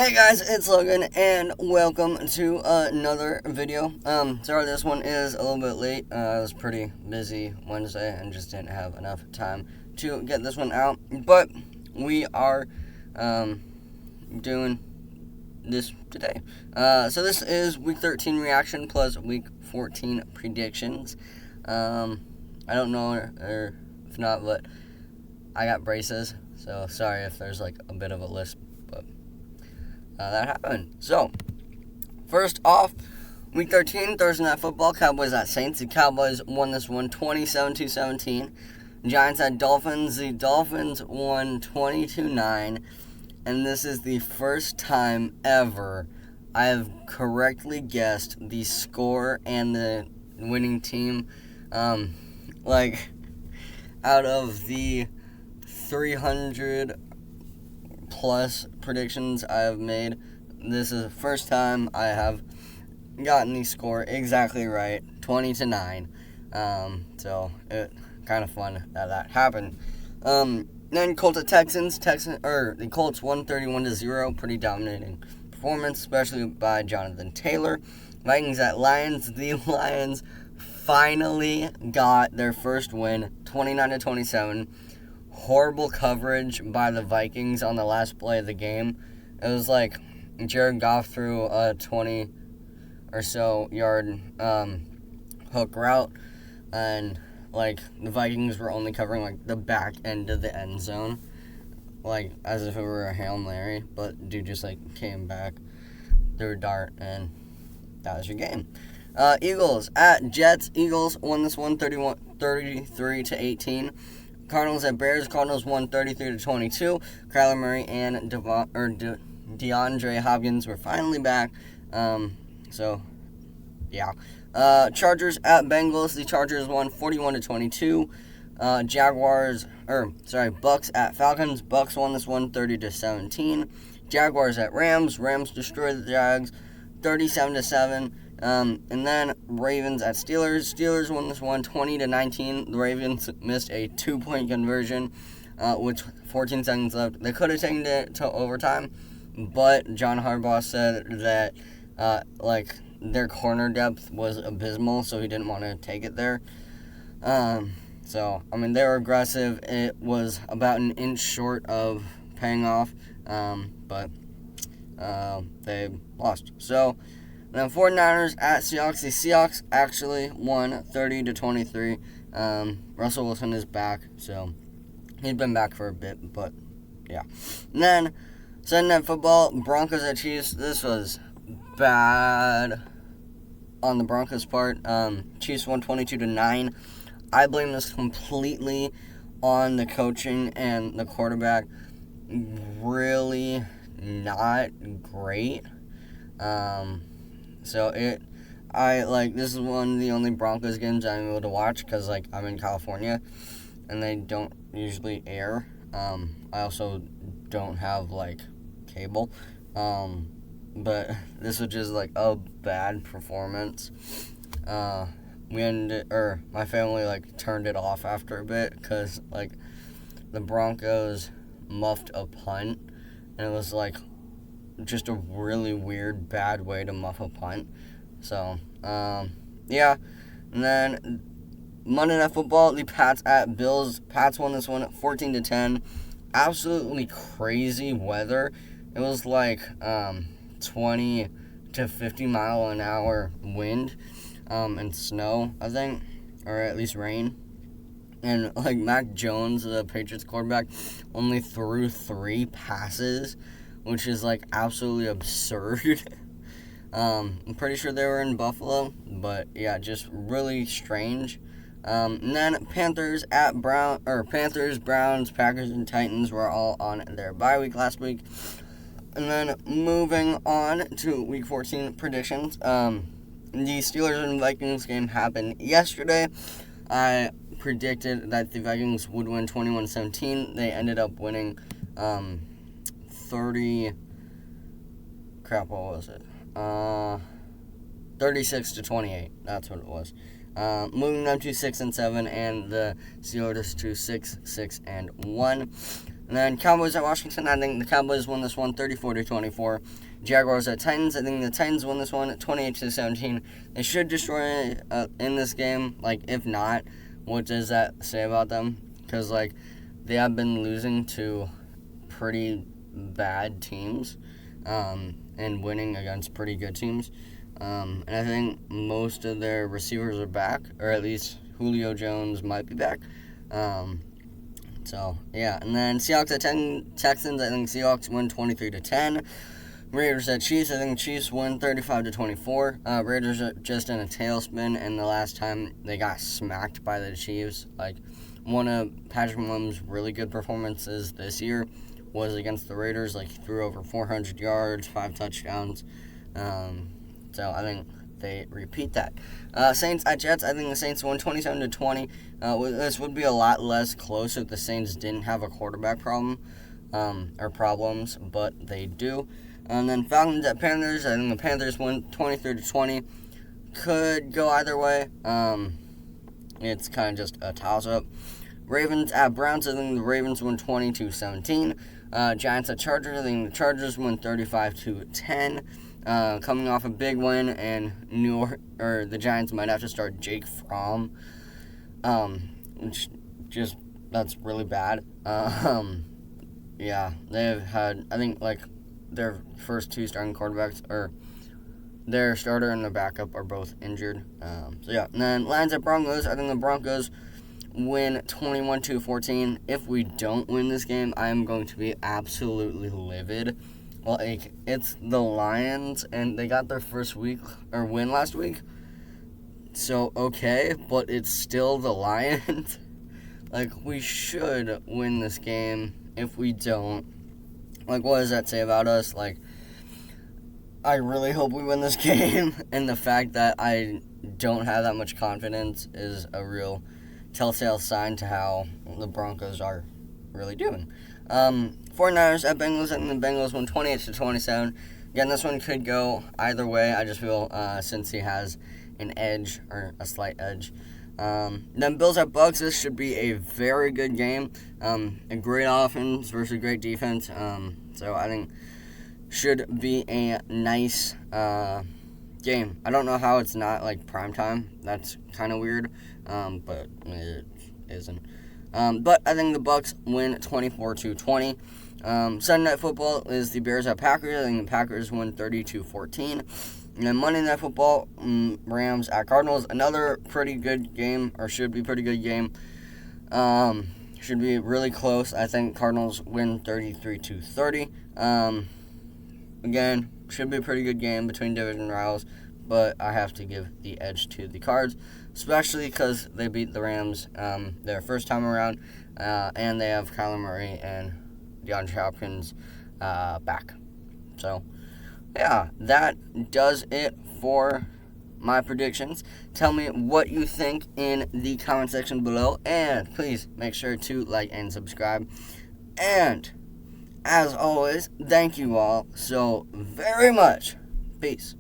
Hey guys, it's Logan, and welcome to another video. Sorry this one is a little bit late. I was pretty busy Wednesday and just didn't have enough time to get this one out. But we are doing this today. So this is Week 13 reaction plus Week 14 predictions. I don't know, or if not, but I got braces, so sorry if there's like a bit of a lisp, but that happened. So, first off, Week 13, Thursday Night Football, Cowboys at Saints. The Cowboys won this one 27-17. Giants at Dolphins. The Dolphins won 22-9. And this is the first time ever I have correctly guessed the score and the winning team. Out of the 300 plus predictions I have made, this is the first time I have gotten the score exactly right, 20-9. So it kind of fun that happened. Then Colts at Texans. The Colts won 31-0, pretty dominating performance, especially by Jonathan Taylor. Vikings at Lions. The Lions finally got their first win, 29-27. Horrible coverage by the Vikings on the last play of the game. It was like Jared Goff threw a 20 or so yard hook route, and like the Vikings were only covering like the back end of the end zone, like as if it were a Hail Mary, but dude just like came back, threw a dart, and that was your game. Eagles at Jets. Eagles won this one 33-18. Cardinals at Bears. Cardinals won 33-22. Kyler Murray and DeAndre Hopkins were finally back. Chargers at Bengals. The Chargers won 41-22. Bucks at Falcons. Bucks won this one 30-17. Jaguars at Rams. Rams destroyed the Jags 37-7. And then Ravens at Steelers. Steelers won this one 20-19. The Ravens missed a 2-point conversion with 14 seconds left. They could have taken it to overtime, but John Harbaugh said that their corner depth was abysmal, so he didn't want to take it there. They were aggressive. It was about an inch short of paying off, but they lost. So, and then 49ers at Seahawks. The Seahawks actually won 30-23. Russell Wilson is back, so he's been back for a bit, but yeah. And then Sunday Night Football, Broncos at Chiefs. This was bad on the Broncos' part. Chiefs won 22-9. I blame this completely on the coaching and the quarterback. Really not great. This is one of the only Broncos games I'm able to watch because, I'm in California and they don't usually air. I also don't have, cable. But this was just, a bad performance. My family, turned it off after a bit because, the Broncos muffed a punt, and it was, just a really weird, bad way to muff a punt. So, And then Monday Night Football, the Pats at Bills. Pats won this one at 14-10. Absolutely crazy weather. It was 20 to 50 mile an hour wind and snow, I think, or at least rain. And Mac Jones, the Patriots quarterback, only threw 3 passes, which is absolutely absurd. I'm pretty sure they were in Buffalo, but yeah, just really strange. And then Panthers, Browns, Packers, and Titans were all on their bye week last week. And then moving on to Week 14 predictions. The Steelers and Vikings game happened yesterday. I predicted that the Vikings would win 21-17. They ended up winning 36-28. That's what it was. Moving them to 6-7, and the Steelers to 6-1. And then Cowboys at Washington, I think the Cowboys won this one 34-24. Jaguars at Titans, I think the Titans won this one 28-17. They should destroy it in this game. Like, if not, what does that say about them? Because, like, they have been losing to pretty bad teams and winning against pretty good teams. And I think most of their receivers are back, or at least Julio Jones might be back. So, yeah. And then Seahawks at Texans, I think Seahawks win 23-10. Raiders at Chiefs, I think Chiefs win 35-24. Raiders are just in a tailspin, and the last time they got smacked by the Chiefs, like, one of Patrick Mahomes' really good performances this year was against the Raiders. Like, he threw over 400 yards, 5 touchdowns. So I think they repeat that. Saints at Jets, I think the Saints won 27-20. This would be a lot less close if the Saints didn't have a quarterback problem or problems, but they do. And then Falcons at Panthers, I think the Panthers won 23-20. Could go either way. It's kind of just a toss-up. Ravens at Browns, I think the Ravens won 22-17. Giants at Chargers, I think the Chargers won 35-10. Coming off a big win, and the Giants might have to start Jake Fromm, which just, that's really bad. Yeah, they've had, I think, like, their first 2 starting quarterbacks, or their starter and their backup are both injured. So, yeah. And then Lions at Broncos, I think the Broncos win 21-14. If we don't win this game, I am going to be absolutely livid. Like, it's the Lions, and they got their first win last week. So, okay, but it's still the Lions. Like, we should win this game. If we don't, like, what does that say about us? Like, I really hope we win this game, and the fact that I don't have that much confidence is a real telltale sign to how the Broncos are really doing. 49ers at Bengals, and the Bengals won 28-27. Again, this one could go either way. I just feel since he has an edge, or a slight edge. Then Bills at Bucks, this should be a very good game. A great offense versus great defense. So I think should be a nice game. I don't know how it's not, like, primetime. That's kind of weird, but it isn't. But I think the Bucks win 24-20. Sunday Night Football is the Bears at Packers. I think the Packers win 32-14. And then Monday Night Football, Rams at Cardinals. Another pretty good game, or should be pretty good game. Should be really close. I think Cardinals win 33-30. Again, should be a pretty good game between division rivals, but I have to give the edge to the Cards, especially because they beat the Rams their first time around, and they have Kyler Murray and DeAndre Hopkins back. So, yeah, that does it for my predictions. Tell me what you think in the comment section below, and please make sure to like and subscribe. And as always, thank you all so very much. Peace.